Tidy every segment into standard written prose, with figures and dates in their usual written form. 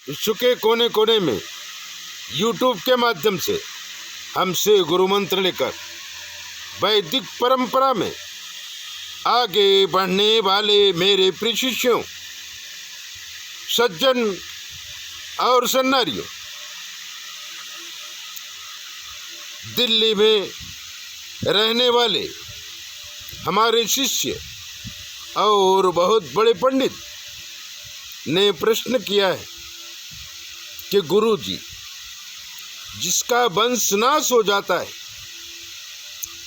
विश्व के कोने कोने में यूट्यूब के माध्यम से हमसे गुरु मंत्र लेकर वैदिक परंपरा में आगे बढ़ने वाले मेरे प्रिय शिष्यों, सज्जन और सन्नारियों, दिल्ली में रहने वाले हमारे शिष्य और बहुत बड़े पंडित ने प्रश्न किया है कि गुरु जी, जिसका वंश नाश हो जाता है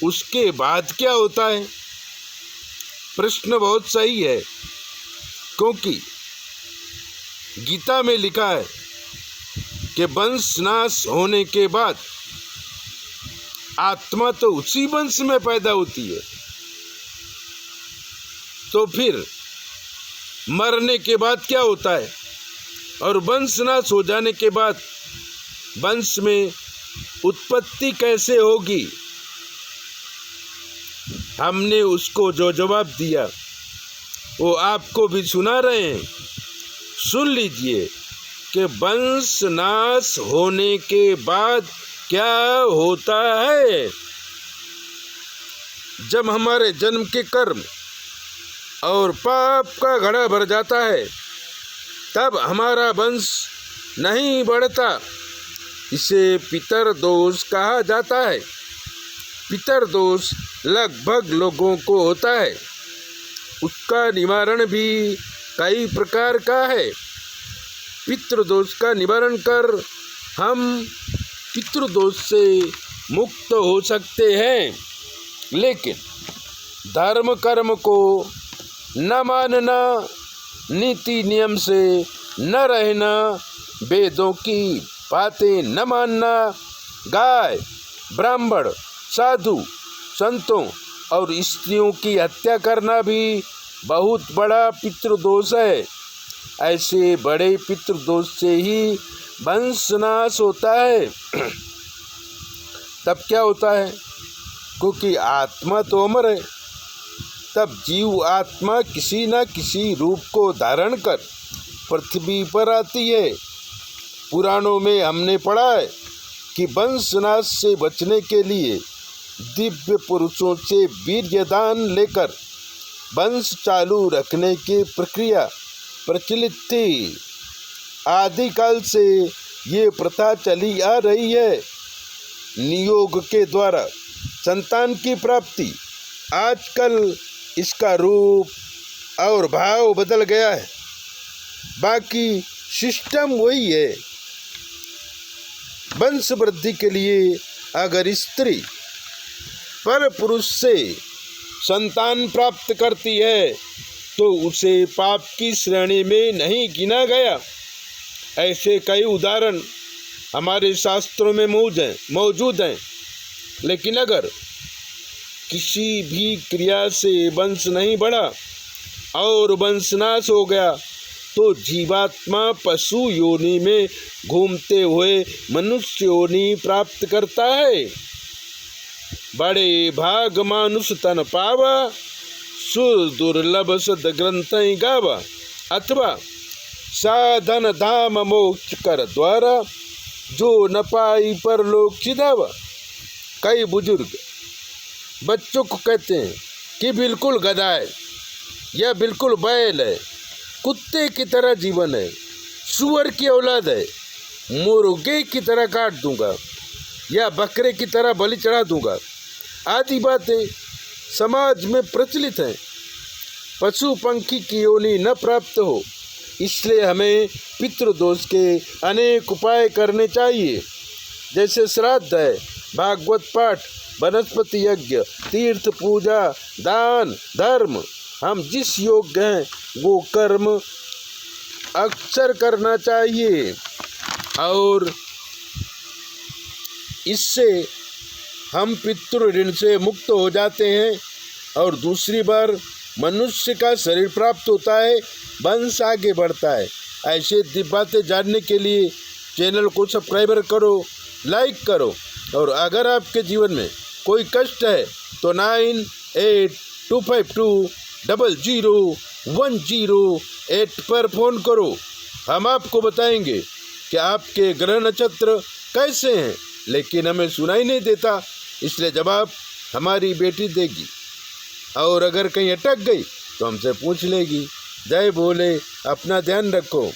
उसके बाद क्या होता है। प्रश्न बहुत सही है, क्योंकि गीता में लिखा है कि वंश नाश होने के बाद आत्मा तो उसी वंश में पैदा होती है, तो फिर मरने के बाद क्या होता है और वंश नाश हो जाने के बाद वंश में उत्पत्ति कैसे होगी। हमने उसको जो जवाब दिया वो आपको भी सुना रहे हैं। सुन लीजिए कि वंश नाश होने के बाद क्या होता है। जब हमारे जन्म के कर्म और पाप का घड़ा भर जाता है तब हमारा वंश नहीं बढ़ता। इसे पितर दोष कहा जाता है। पितर दोष लगभग लोगों को होता है। उसका निवारण भी कई प्रकार का है। पितृदोष का निवारण कर हम पितृदोष से मुक्त हो सकते हैं, लेकिन धर्म कर्म को न मानना, नीति नियम से न रहना, वेदों की बातें न मानना, गाय, ब्राह्मण, साधु, संतों और स्त्रियों की हत्या करना भी बहुत बड़ा पितृदोष है। ऐसे बड़े पितृदोष से ही वंश नाश होता है। तब क्या होता है? क्योंकि आत्मा तो अमर है, तब जीव आत्मा किसी न किसी रूप को धारण कर पृथ्वी पर आती है। पुराणों में हमने पढ़ा है कि वंश नाश से बचने के लिए दिव्य पुरुषों से वीर्यदान लेकर वंश चालू रखने की प्रक्रिया प्रचलित थी। आदिकाल से ये प्रथा चली आ रही है। नियोग के द्वारा संतान की प्राप्ति, आजकल इसका रूप और भाव बदल गया है, बाकी सिस्टम वही है। वंश वृद्धि के लिए अगर स्त्री पर पुरुष से संतान प्राप्त करती है तो उसे पाप की श्रेणी में नहीं गिना गया। ऐसे कई उदाहरण हमारे शास्त्रों में मौजूद हैं। लेकिन अगर किसी भी क्रिया से वंश नहीं बढ़ा और वंशनाश हो गया तो जीवात्मा पशु योनि में घूमते हुए मनुष्य योनि प्राप्त करता है। बड़े भाग मानुष तन पावा, सुर दुर्लभ सद ग्रंथ गावा, अथवा साधन धाम मोक्ष कर द्वारा, जो न पाई पर लोक सिधावा। कई बुजुर्ग बच्चों को कहते हैं कि बिल्कुल गधा है या बिल्कुल बैल है, कुत्ते की तरह जीवन है, सुअर की औलाद है, मुर्गे की तरह काट दूंगा या बकरे की तरह बलि चढ़ा दूंगा आदि बातें समाज में प्रचलित हैं। पशु पंखी की योनि न प्राप्त हो, इसलिए हमें पितृदोष के अनेक उपाय करने चाहिए, जैसे श्राद्ध है, भागवत पाठ, वनस्पति यज्ञ, तीर्थ पूजा, दान, धर्म। हम जिस योग्य हैं वो कर्म अक्सर करना चाहिए और इससे हम पितृ ऋण से मुक्त हो जाते हैं और दूसरी बार मनुष्य का शरीर प्राप्त होता है, वंश आगे बढ़ता है। ऐसे दिव्य बातें जानने के लिए चैनल को सब्सक्राइब करो, लाइक करो, और अगर आपके जीवन में कोई कष्ट है तो 9825200108 पर फ़ोन करो। हम आपको बताएंगे कि आपके ग्रह नक्षत्र कैसे हैं, लेकिन हमें सुनाई नहीं देता, इसलिए जवाब हमारी बेटी देगी। और अगर कहीं अटक गई तो हमसे पूछ लेगी। जय भोले, अपना ध्यान रखो।